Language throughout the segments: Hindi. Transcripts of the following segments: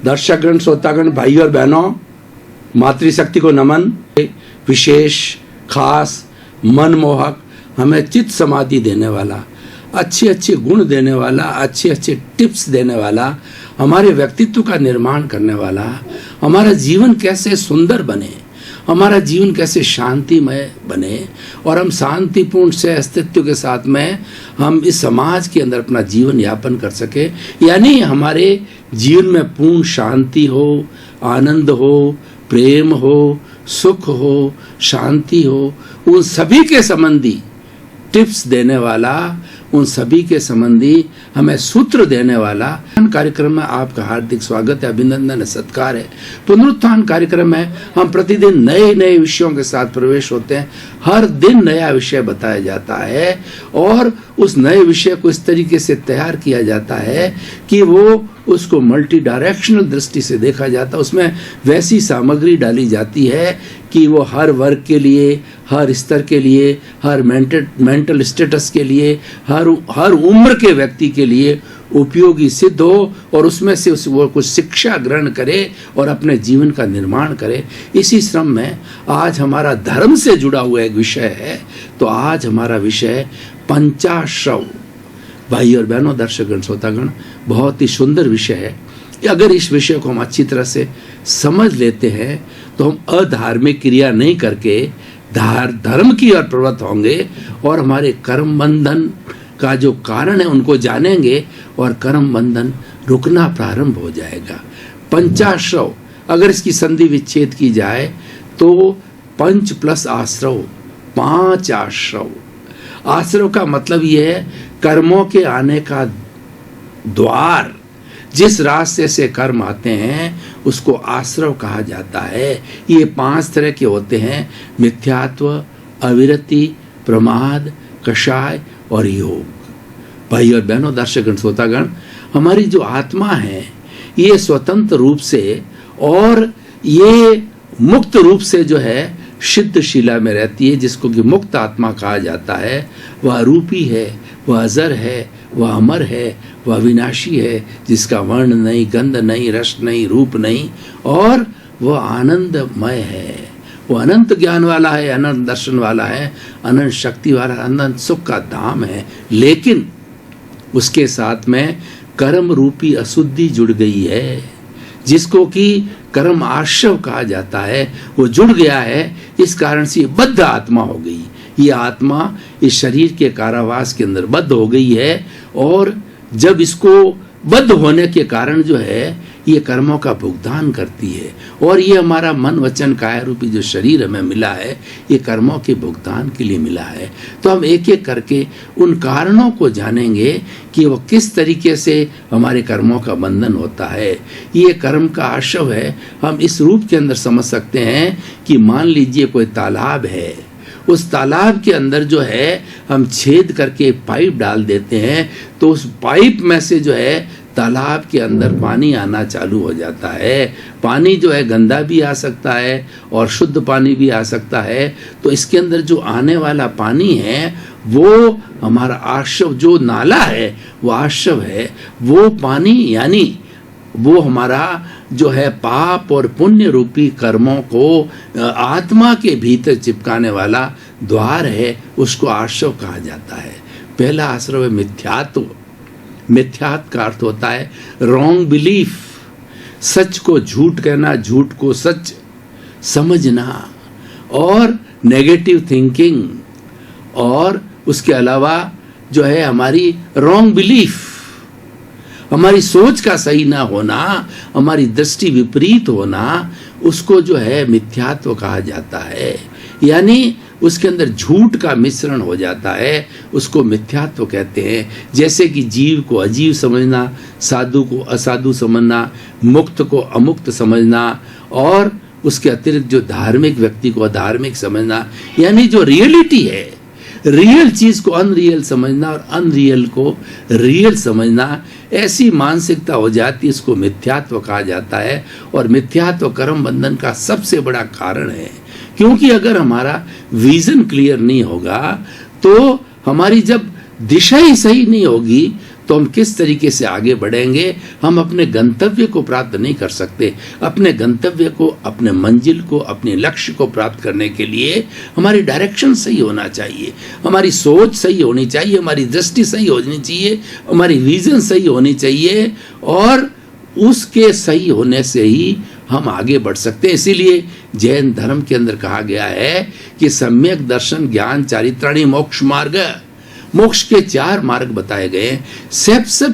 दर्शकगण, श्रोतागण, भाई और बहनों, मातृशक्ति को नमन। विशेष, खास, मनमोहक, हमें चित्त समाधि देने वाला, अच्छे अच्छे गुण देने वाला, अच्छे अच्छे टिप्स देने वाला, हमारे व्यक्तित्व का निर्माण करने वाला, हमारा जीवन कैसे सुंदर बने, हमारा जीवन कैसे शांतिमय बने और हम शांतिपूर्ण से अस्तित्व के साथ में हम इस समाज के अंदर अपना जीवन यापन कर सके, यानी हमारे जीवन में पूर्ण शांति हो, आनंद हो, प्रेम हो, सुख हो, शांति हो, उन सभी के संबंधी टिप्स देने वाला, उन सभी के संबंधी हमें सूत्र देने वाला कार्यक्रम में आपका हार्दिक स्वागत है, अभिनंदन है, सत्कार है। पुनरुत्थान कार्यक्रम में हम प्रतिदिन नए नए विषयों के साथ प्रवेश होते हैं। हर दिन नया विषय बताया जाता है और उस नए विषय को इस तरीके से तैयार किया जाता है कि वो उसको मल्टी डायरेक्शनल दृष्टि से देखा जाता है। उसमें वैसी सामग्री डाली जाती है कि वो हर वर्ग के लिए, हर स्तर के लिए, हर मेंटल स्टेटस के लिए, हर उम्र के व्यक्ति के लिए उपयोगी सिद्ध हो और उसमें से वो कुछ शिक्षा ग्रहण करे और अपने जीवन का निर्माण करे। इसी श्रम में आज हमारा धर्म से जुड़ा हुआ एक विषय है। तो आज हमारा विषय पंचाश्रव। भाई और बहनों, दर्शकगण, श्रोतागण, बहुत ही सुंदर विषय है। अगर इस विषय को हम अच्छी तरह से समझ लेते हैं तो हम अधार्मिक क्रिया नहीं करके धर्म की ओर प्रवृत्त होंगे और हमारे कर्म बंधन का जो कारण है उनको जानेंगे और कर्म बंधन रुकना प्रारंभ हो जाएगा। पंचाश्रव, अगर इसकी संधि विच्छेद की जाए तो पंच प्लस आश्रव, 5 आश्रव। आश्रव का मतलब यह है कर्मों के आने का द्वार। जिस रास्ते से कर्म आते हैं उसको आश्रव कहा जाता है। ये 5 तरह के होते हैं: मिथ्यात्व, अविरति, प्रमाद, कषाय और योग। भाई और बहनों, दर्शकगण, श्रोतागण, हमारी जो आत्मा है ये स्वतंत्र रूप से और ये मुक्त रूप से जो है सिद्ध शिला में रहती है, जिसको कि मुक्त आत्मा कहा जाता है। वह रूपी है, वह अजर है, वह अमर है, वह विनाशी है, जिसका वर्ण नहीं, गंध नहीं, रस नहीं, रूप नहीं, और वह आनंदमय है। वो अनंत ज्ञान वाला है, अनंत दर्शन वाला है, अनंत शक्ति वाला, अनंत सुख का धाम है। लेकिन उसके साथ में कर्म रूपी अशुद्धि जुड़ गई है, जिसको कि कर्म आश्रव कहा जाता है। वो जुड़ गया है, इस कारण से ये बद्ध आत्मा हो गई। ये आत्मा इस शरीर के कारावास के अंदर बद्ध हो गई है और जब इसको बद्ध होने के कारण जो है ये कर्मों का भुगतान करती है और ये हमारा मन, वचन, काया रूपी जो शरीर हमें मिला है ये कर्मों के भुगतान के लिए मिला है। तो हम एक एक करके उन कारणों को जानेंगे कि वो किस तरीके से हमारे कर्मों का बंधन होता है। ये कर्म का आश्रव है। हम इस रूप के अंदर समझ सकते हैं कि मान लीजिए कोई तालाब है, उस तालाब के अंदर जो है हम छेद करके पाइप डाल देते हैं तो उस पाइप में से जो है तालाब के अंदर पानी आना चालू हो जाता है। पानी जो है गंदा भी आ सकता है और शुद्ध पानी भी आ सकता है। तो इसके अंदर जो आने वाला पानी है वो हमारा आश्रव, जो नाला है वो आश्रव है। वो पानी यानी वो हमारा जो है पाप और पुण्य रूपी कर्मों को आत्मा के भीतर चिपकाने वाला द्वार है, उसको आश्रव कहा जाता है। पहला आश्रव है मिथ्यात्व। मिथ्यात्व का अर्थ होता है रॉन्ग बिलीफ, सच को झूठ कहना, झूठ को सच समझना, और नेगेटिव थिंकिंग, और उसके अलावा जो है हमारी रॉन्ग बिलीफ, हमारी सोच का सही ना होना, हमारी दृष्टि विपरीत होना, उसको जो है मिथ्यात्व कहा जाता है। यानी उसके अंदर झूठ का मिश्रण हो जाता है, उसको मिथ्यात्व कहते हैं। जैसे कि जीव को अजीव समझना, साधु को असाधु समझना, मुक्त को अमुक्त समझना, और उसके अतिरिक्त जो धार्मिक व्यक्ति को अधार्मिक समझना। यानी जो रियलिटी है, रियल चीज को अनरियल समझना और अनरियल को रियल समझना, ऐसी मानसिकता हो जाती है, इसको मिथ्यात्व कहा जाता है। और मिथ्यात्व कर्म बंधन का सबसे बड़ा कारण है, क्योंकि अगर हमारा विजन क्लियर नहीं होगा तो हमारी जब दिशा ही सही नहीं होगी तो हम किस तरीके से आगे बढ़ेंगे? हम अपने गंतव्य को प्राप्त नहीं कर सकते। अपने गंतव्य को, अपने मंजिल को, अपने लक्ष्य को प्राप्त करने के लिए हमारी डायरेक्शन सही होना चाहिए, हमारी सोच सही होनी चाहिए, हमारी दृष्टि सही होनी चाहिए, हमारी विजन सही होनी चाहिए, और उसके सही होने से ही हम आगे बढ़ सकते हैं। इसीलिए जैन धर्म के अंदर कहा गया है कि सम्यक दर्शन ज्ञान चारित्राणि मोक्ष मार्ग, मोक्ष के 4 मार्ग बताए गए। सबसे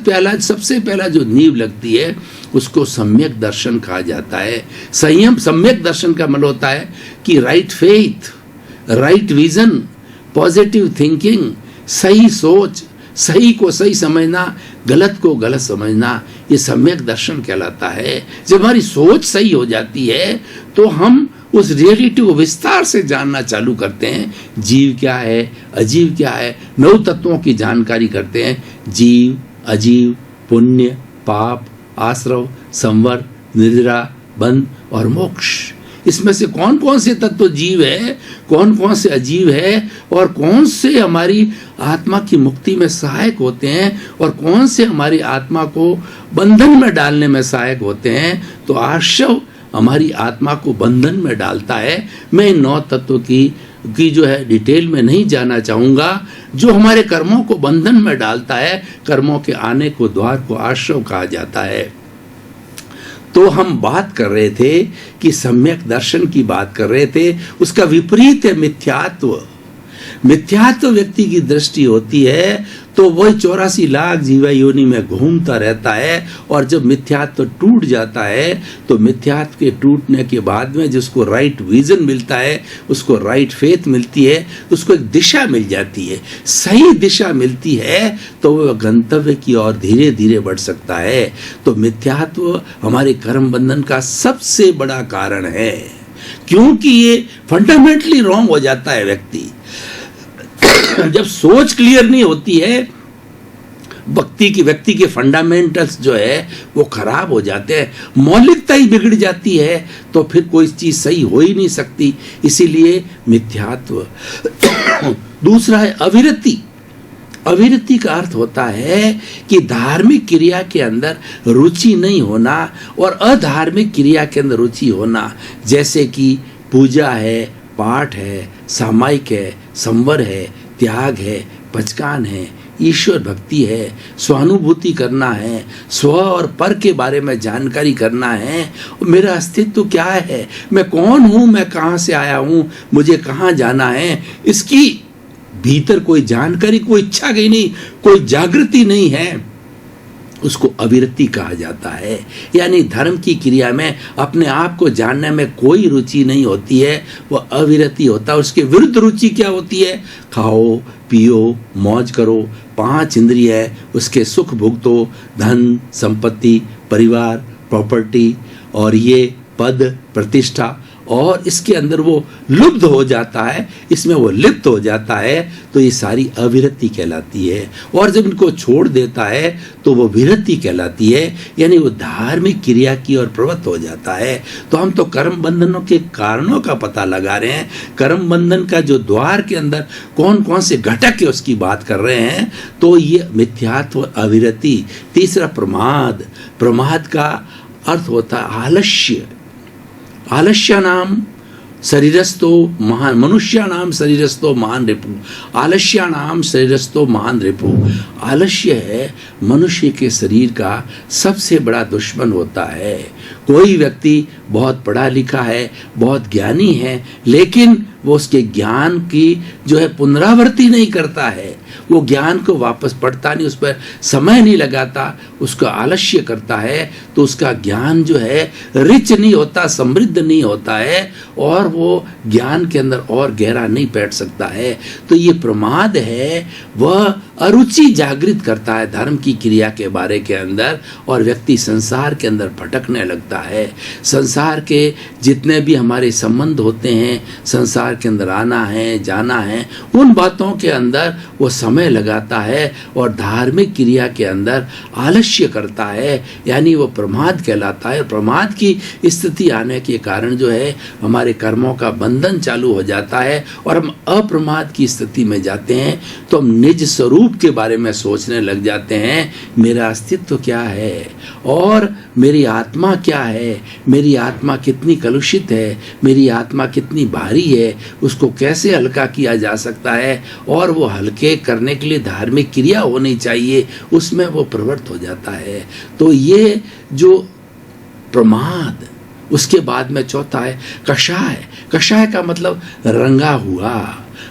पहला जो नींव लगती है उसको सम्यक दर्शन कहा जाता है। संयम, सम्यक दर्शन का मतलब होता है कि right faith, right vision, positive thinking, सही सोच, सही को सही समझना, गलत को गलत समझना, ये सम्यक दर्शन कहलाता है। जब हमारी सोच सही हो जाती है तो हम उस रियलिटी को विस्तार से जानना चालू करते हैं। जीव क्या है, अजीव क्या है, 9 तत्वों की जानकारी करते हैं। जीव, अजीव, पुण्य, पाप, आश्रव, संवर, निद्रा, बंध और मोक्ष। इसमें से कौन कौन से तत्व जीव है, कौन कौन से अजीव है, और कौन से हमारी आत्मा की मुक्ति में सहायक होते हैं, और कौन से हमारी आत्मा को बंधन में डालने में सहायक होते हैं। तो आश्रव हमारी आत्मा को बंधन में डालता है। मैं इन 9 तत्वों की जो है डिटेल में नहीं जाना चाहूंगा। जो हमारे कर्मों को बंधन में डालता है, कर्मों के आने को द्वार को आश्रव कहा जाता है। तो हम बात कर रहे थे कि सम्यक दर्शन की बात कर रहे थे, उसका विपरीत है मिथ्यात्व। मिथ्यात्व व्यक्ति की दृष्टि होती है तो वही 84 लाख जीवा योनि में घूमता रहता है, और जब मिथ्यात्व टूट जाता है तो मिथ्यात्व के टूटने के बाद में जिसको राइट विजन मिलता है, उसको राइट फेथ मिलती है, उसको एक दिशा मिल जाती है, सही दिशा मिलती है, तो वह गंतव्य की ओर धीरे धीरे बढ़ सकता है। तो मिथ्यात्व हमारे कर्म बंधन का सबसे बड़ा कारण है, क्योंकि ये फंडामेंटली रॉन्ग हो जाता है व्यक्ति। जब सोच क्लियर नहीं होती है, व्यक्ति के फंडामेंटल्स जो है वो खराब हो जाते हैं, मौलिकता ही बिगड़ जाती है, तो फिर कोई चीज सही हो ही नहीं सकती। इसीलिए मिथ्यात्व। दूसरा है अविरति। अविरति का अर्थ होता है कि धार्मिक क्रिया के अंदर रुचि नहीं होना और अधार्मिक क्रिया के अंदर रुचि होना, जैसे कि पूजा है, पाठ है, सामायिक है, संवर है, त्याग है, पचकान है, ईश्वर भक्ति है, स्वानुभूति करना है, स्व और पर के बारे में जानकारी करना है। मेरा अस्तित्व क्या है, मैं कौन हूँ, मैं कहाँ से आया हूँ, मुझे कहाँ जाना है, इसकी भीतर कोई जानकारी, कोई इच्छा की नहीं, कोई जागृति नहीं है, उसको अविरति कहा जाता है। यानी धर्म की क्रिया में अपने आप को जानने में कोई रुचि नहीं होती है, वह अविरति होता है। उसके विरुद्ध रुचि क्या होती है? खाओ, पियो, मौज करो, 5 इंद्रिय है, उसके सुख भुगतो, धन, संपत्ति, परिवार, प्रॉपर्टी, और ये पद, प्रतिष्ठा, और इसके अंदर वो लुब्ध हो जाता है, इसमें वो लिप्त हो जाता है, तो ये सारी अविरति कहलाती है। और जब इनको छोड़ देता है तो वो विरति कहलाती है, यानी वो धार्मिक क्रिया की ओर प्रवृत्त हो जाता है। तो हम तो कर्म बंधनों के कारणों का पता लगा रहे हैं, कर्म बंधन का जो द्वार के अंदर कौन कौन से घटक है उसकी बात कर रहे हैं। तो ये मिथ्यात्व, अविरति। तीसरा प्रमाद। प्रमाद का अर्थ होता है आलस्य। आलस्यानाम शरीरस्थो महान, मनुष्यानाम शरीरस्थो महान रिपु, आलस्यानाम शरीरस्थो महान रिपु। आलस्य है मनुष्य के शरीर का सबसे बड़ा दुश्मन होता है। कोई व्यक्ति बहुत पढ़ा लिखा है, बहुत ज्ञानी है, लेकिन वो उसके ज्ञान की जो है पुनरावृत्ति नहीं करता है, वो ज्ञान को वापस पढ़ता नहीं, उस पर समय नहीं लगाता, उसका आलस्य करता है, तो उसका ज्ञान जो है रिच नहीं होता, समृद्ध नहीं होता है, और वो ज्ञान के अंदर और गहरा नहीं बैठ सकता है। तो ये प्रमाद है, वह अरुचि जागृत करता है धर्म की क्रिया के बारे के अंदर, और व्यक्ति संसार के अंदर भटकने लगता है। संसार के जितने भी हमारे संबंध होते हैं, संसार के अंदर आना है, जाना है, उन बातों के अंदर वो समय लगाता है और धार्मिक क्रिया के अंदर आलस्य करता है, यानी वो प्रमाद कहलाता है। प्रमाद की स्थिति आने के कारण जो है हमारे कर्मों का बंधन चालू हो जाता है और हम अप्रमाद की स्थिति में जाते हैं, तो हम निज स्वरूप स्वरूप के बारे में सोचने लग जाते हैं, मेरा अस्तित्व क्या है और मेरी आत्मा क्या है, मेरी आत्मा कितनी कलुषित है, मेरी आत्मा कितनी भारी है, उसको कैसे हल्का किया जा सकता है, और वो हल्के करने के लिए धार्मिक क्रिया होनी चाहिए, उसमें वो प्रवृत्त हो जाता है। तो ये जो प्रमाद, उसके बाद में चौथा है कषाय। कषाय का मतलब रंगा हुआ।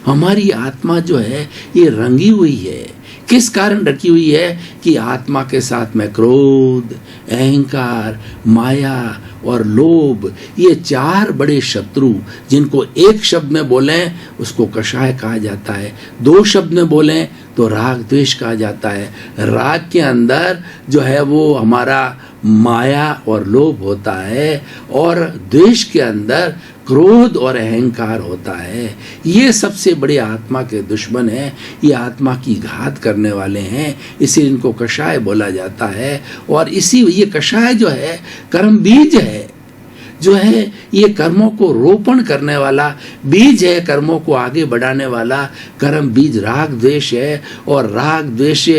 हमारी आत्मा जो है ये रंगी हुई है। किस कारण रखी हुई है कि आत्मा के साथ में क्रोध, अहंकार, माया और लोभ, ये चार बड़े शत्रु, जिनको एक शब्द में बोलें उसको कषाय कहा जाता है, दो शब्द में बोलें तो राग द्वेष कहा जाता है। राग के अंदर जो है वो हमारा माया और लोभ होता है, और द्वेष के अंदर क्रोध और अहंकार होता है। ये सबसे बड़े आत्मा के दुश्मन हैं, ये आत्मा की घात करने वाले हैं, इसे इनको कषाय बोला जाता है। और इसी ये कषाय जो है कर्म बीज है, जो है ये कर्मों को रोपण करने वाला बीज है, कर्मों को आगे बढ़ाने वाला कर्म बीज राग द्वेष है। और राग द्वेष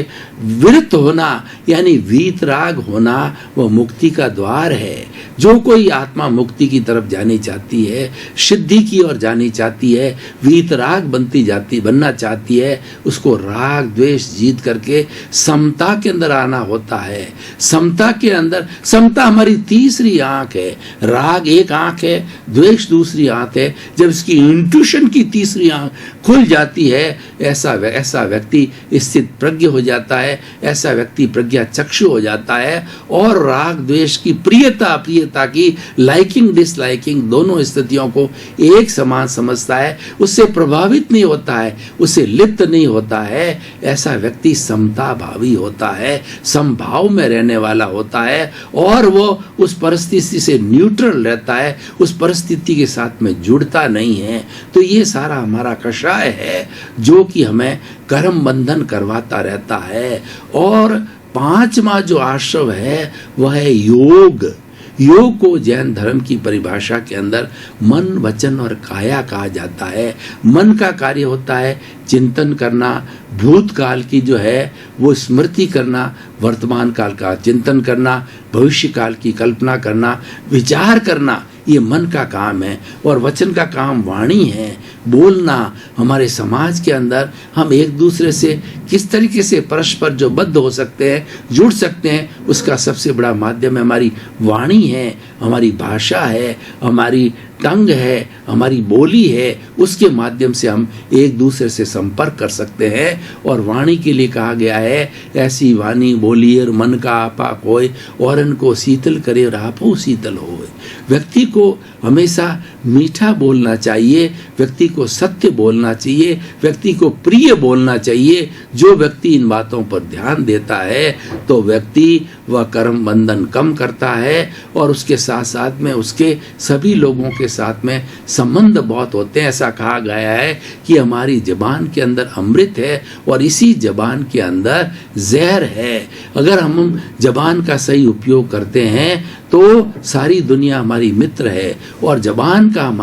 विरत होना यानी वीतराग होना वो मुक्ति का द्वार है। जो कोई आत्मा मुक्ति की तरफ जानी चाहती है, सिद्धि की ओर जानी चाहती है, वीतराग बनना चाहती है, उसको राग द्वेष जीत करके समता के अंदर आना होता है। समता के अंदर, समता हमारी तीसरी आंख है। राग एक आंख है, द्वेष दूसरी आंख है। जब इसकी इंट्यूशन की तीसरी आंख खुल जाती है, ऐसा व्यक्ति स्थित प्रज्ञ हो जाता है, ऐसा व्यक्ति प्रज्ञा चक्षु हो जाता है, और राग द्वेष की प्रियता अप्रियता की, लाइकिंग डिसलाइकिंग दोनों स्थितियों को एक समान समझता है, उससे प्रभावित नहीं होता है, उससे लिप्त नहीं होता है। ऐसा व्यक्ति समता भावी होता है, समभाव में रहने वाला होता है, और वो उस परिस्थिति से न्यूट्रल रहता है, उस परिस्थिति के साथ में जुड़ता नहीं है। तो ये सारा हमारा कषाय है जो कि हमें कर्म बंधन करवाता रहता है। और पांचवा जो आश्रव है वह है योग। योग को जैन धर्म की परिभाषा के अंदर मन, वचन और काया कहा जाता है। मन का कार्य होता है चिंतन करना, भूतकाल की जो है वो स्मृति करना, वर्तमान काल का चिंतन करना, भविष्य काल की कल्पना करना, विचार करना, ये मन का काम है। और वचन का काम वाणी है, बोलना। हमारे समाज के अंदर हम एक दूसरे से किस तरीके से परस्पर जो बद्ध हो सकते हैं, जुड़ सकते हैं, उसका सबसे बड़ा माध्यम हमारी वाणी है, हमारी भाषा है, हमारी टंग है, हमारी बोली है। उसके माध्यम से हम एक दूसरे से संपर्क कर सकते हैं। और वाणी के लिए कहा गया है, ऐसी वाणी बोलिए मन का आपा कोय, और इनको शीतल करे और आपो शीतल होए। व्यक्ति को हमेशा मीठा बोलना चाहिए, व्यक्ति को सत्य बोलना चाहिए, व्यक्ति को प्रिय बोलना चाहिए। जो व्यक्ति इन बातों पर ध्यान देता है तो व्यक्ति वह कर्म बंधन कम करता है, और उसके साथ साथ में उसके सभी लोगों के साथ में संबंध बहुत होते हैं। ऐसा कहा गया है कि हमारी जबान के अंदर अमृत है और इसी जबान के अंदर जहर है। अगर हम जबान का सही उपयोग करते हैं तो सारी दुनिया हमारी मित्र है, और जबान का हम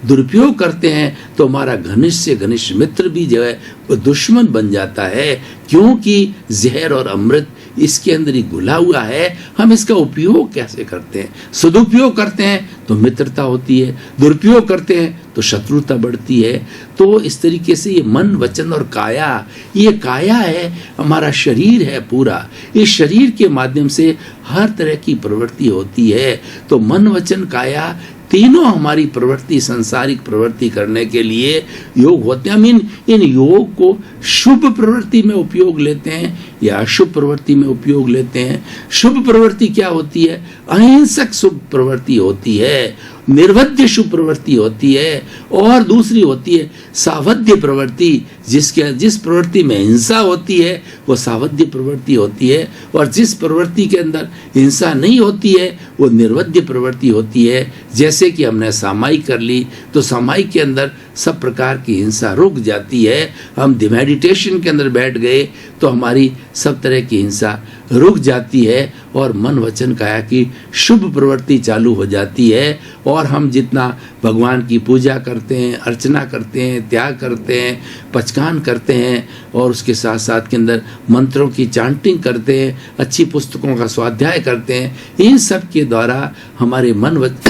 दुरुपयोग करते हैं तो हमारा घनिष्ठ से घनिष्ठ मित्र भी जो है वो दुश्मन बन जाता है। क्योंकि जहर और अमृत इसके अंदर ही घुला हुआ है। हम इसका उपयोग कैसे करते हैं? सदुपयोग करते हैं तो मित्रता होती है, दुरुपयोग करते हैं तो शत्रुता बढ़ती है। तो इस तरीके से ये मन, वचन और काया, ये काया है, हमारा शरीर है पूरा। इस शरीर के माध्यम से हर तरह की प्रवृत्ति होती है। तो मन, वचन, काया तीनों हमारी प्रवृत्ति, सांसारिक प्रवृत्ति करने के लिए योग होते हैं। हम इन योग को शुभ प्रवृत्ति में उपयोग लेते हैं या अशुभ प्रवृत्ति में उपयोग लेते हैं। शुभ प्रवृत्ति क्या होती है? अहिंसक शुभ प्रवृत्ति होती है, निर्वध्य शुभ प्रवृत्ति होती है, और दूसरी होती है सावध्य प्रवृत्ति। जिस प्रवृत्ति में हिंसा होती है वो सावध्य प्रवृत्ति होती है, और जिस प्रवृत्ति के अंदर हिंसा नहीं होती है वो निर्वध्य प्रवृत्ति होती है। जैसे कि हमने सामायिक कर ली तो सामायिक के अंदर सब प्रकार की हिंसा रुक जाती है। हम मेडिटेशन के अंदर बैठ गए तो हमारी सब तरह की हिंसा रुक जाती है और मन वचन काया की शुभ प्रवृत्ति चालू हो जाती है। और हम जितना भगवान की पूजा करते हैं, अर्चना करते हैं, त्याग करते हैं, पचकान करते हैं और उसके साथ साथ के अंदर मंत्रों की चांटिंग करते हैं, अच्छी पुस्तकों का स्वाध्याय करते हैं, इन सब के द्वारा हमारे मन वचन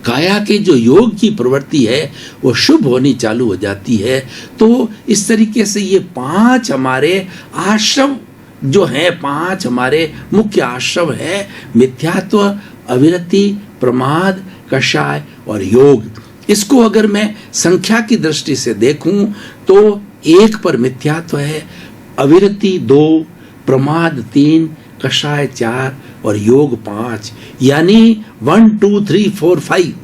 काया के जो योग की प्रवृत्ति है वो शुभ होनी चालू हो जाती है। तो इस तरीके से ये 5 हमारे आश्रम जो हैं, 5 हमारे मुख्य आश्रम है, मिथ्यात्व, अविरति, प्रमाद, कषाय और योग। इसको अगर मैं संख्या की दृष्टि से देखूं तो 1 पर मिथ्यात्व है, अविरति 2, प्रमाद 3, कषाय 4 और योग 5, यानी 1 2 3 4 5।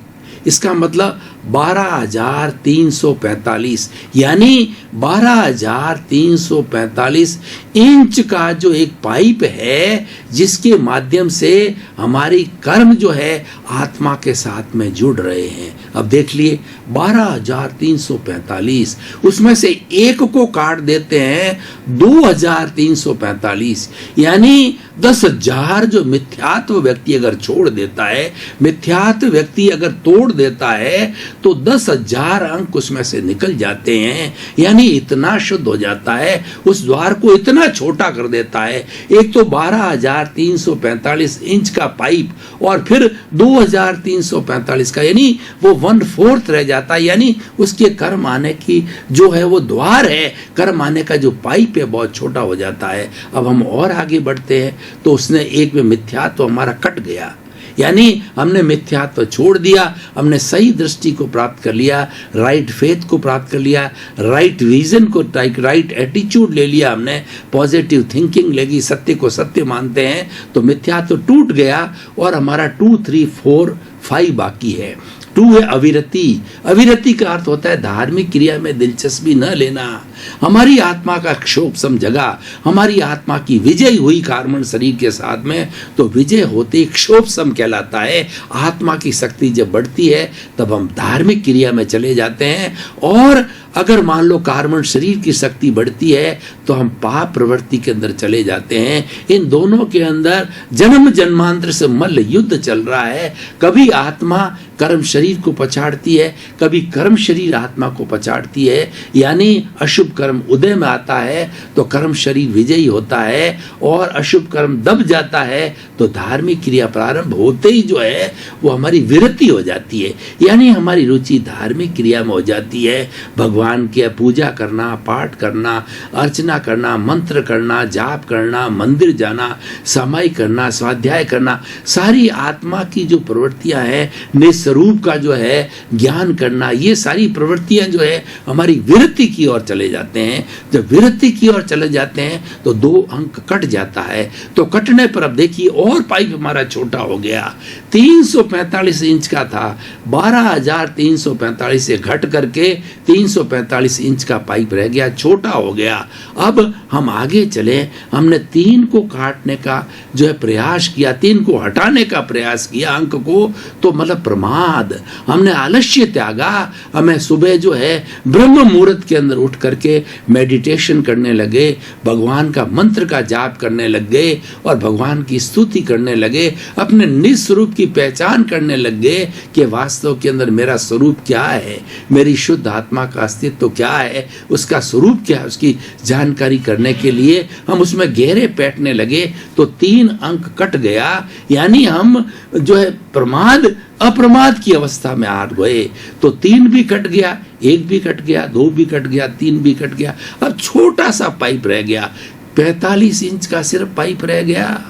इसका मतलब 12,345, यानी 12,345 इंच का जो एक पाइप है जिसके माध्यम से हमारी कर्म जो है आत्मा के साथ में जुड़ रहे हैं। अब देख लिए 12,345, उसमें से 1 को काट देते हैं 2,345, यानी 10,000 जो मिथ्यात्व व्यक्ति अगर छोड़ देता है, मिथ्यात्व व्यक्ति अगर तोड़ देता है तो 10,000 अंक उसमें से निकल जाते हैं, यानी इतना शुद्ध हो जाता है, उस द्वार को इतना छोटा कर देता है। एक तो 12,345 इंच का पाइप और फिर 2,345 का, यानी वो 1/4 रह जाता है, यानी उसके कर्म आने की जो है वो द्वार है, कर्म आने का जो पाइप है बहुत छोटा हो जाता है। अब हम और आगे बढ़ते हैं तो उसने एक में मिथ्यात्व तो हमारा कट गया, यानी हमने मिथ्यात्व छोड़ दिया, हमने सही दृष्टि को प्राप्त कर लिया, राइट फेथ को प्राप्त कर लिया, राइट विजन को, राइट एटीट्यूड ले लिया, हमने पॉजिटिव थिंकिंग लेगी, सत्य को सत्य मानते हैं, तो मिथ्यात्व टूट गया और हमारा 2 3 4 5 बाकी है। 2 है अविरति। अविरति का अर्थ होता है धार्मिक क्रिया में दिलचस्पी न लेना। हमारी आत्मा का क्षोभ सम जगा, हमारी आत्मा की विजय हुई कार्बन शरीर के साथ में, तो विजय होते क्षोभ सम कहलाता है। आत्मा की शक्ति जब बढ़ती है तब हम धार्मिक क्रिया में चले जाते हैं, और अगर मान लो कार्बन शरीर की शक्ति बढ़ती है तो हम पाप प्रवृत्ति के अंदर चले जाते हैं। इन दोनों के अंदर जन्म जन्मांतर से मल्ल युद्ध चल रहा है। कभी आत्मा कर्म शरीर को पछाड़ती है, कभी कर्म शरीर आत्मा को पछाड़ती है, यानी अशुभ कर्म उदय में आता है तो कर्म शरीर विजयी होता है, और अशुभ कर्म दब जाता है तो धार्मिक क्रिया प्रारंभ होते ही जो है वो हमारी विरति हो जाती है, यानी हमारी रुचि धार्मिक क्रिया में हो जाती है। भगवान की पूजा करना, पाठ करना, अर्चना करना, मंत्र करना, जाप करना, मंदिर जाना, समाई करना, स्वाध्याय करना, सारी आत्मा की जो प्रवृत्तियां हैं, निस्वरूप का जो है ज्ञान करना, ये सारी प्रवृत्तियां जो है हमारी विरति की ओर चले जाते हैं। जब विरति की ओर चले जाते हैं तो 2 अंक कट जाता है। तो कटने पर अब देखिए और पाइप हमारा छोटा हो गया, 345 इंच का था, 12,345 से घट करके 345 इंच का पाइप रह गया, छोटा हो गया। अब हम आगे चले, हमने 3 को काटने का जो है प्रयास किया, 3 को हटाने का प्रयास किया अंक को, तो मतलब प्रमाद, हमने आलस्य त्यागा। हमें सुबह जो है ब्रह्म मुहूर्त के अंदर उठ करके मेडिटेशन करने लगे, भगवान का मंत्र का जाप करने लग गए और भगवान की स्तुति करने लगे, अपने निज स्वरूप की पहचान करने लग गए कि वास्तव के अंदर मेरा स्वरूप क्या है, मेरी शुद्ध आत्मा का अस्तित्व क्या है, उसका स्वरूप क्या है, उसकी जानकारी करने के लिए हम उसमें गहरे बैठने लगे। तो 3 अंक कट गया, यानी हम जो है प्रमाद अप्रमाद की अवस्था में आ गए। तो 3 भी कट गया, 1 भी कट गया, 2 भी कट गया, 3 भी कट गया। अब छोटा सा पाइप रह गया, 45 इंच का सिर्फ पाइप रह गया।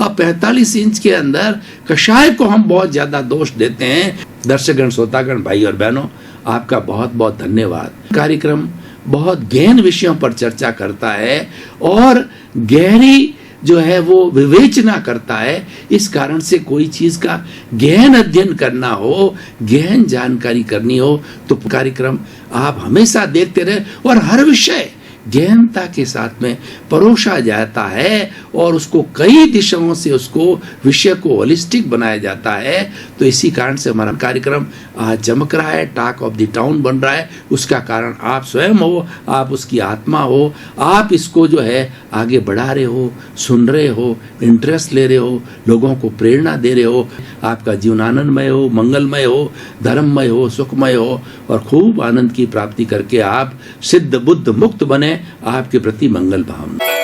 अब 45 इंच के अंदर कषाय को हम बहुत ज्यादा दोष देते हैं। दर्शकगण, श्रोतागण, भाई और बहनों, आपका बहुत बहुत धन्यवाद। कार्यक्रम बहुत गहन विषयों पर चर्चा करता है और गहरी जो है वो विवेचना करता है। इस कारण से कोई चीज का गहन अध्ययन करना हो, गहन जानकारी करनी हो तो कार्यक्रम आप हमेशा देखते रहे, और हर विषय गहनता के साथ में परोसा जाता है और उसको कई दिशाओं से उसको विषय को होलिस्टिक बनाया जाता है। तो इसी कारण से हमारा कार्यक्रम आज चमक रहा है, टॉक ऑफ द टाउन बन रहा है। उसका कारण आप स्वयं हो, आप उसकी आत्मा हो, आप इसको जो है आगे बढ़ा रहे हो, सुन रहे हो, इंटरेस्ट ले रहे हो, लोगों को प्रेरणा दे रहे हो। आपका जीवन आनंदमय हो, मंगलमय हो, धर्ममय हो, सुखमय हो और खूब आनंद की प्राप्ति करके आप सिद्ध बुद्ध मुक्त बने। आपके प्रति मंगल भावना।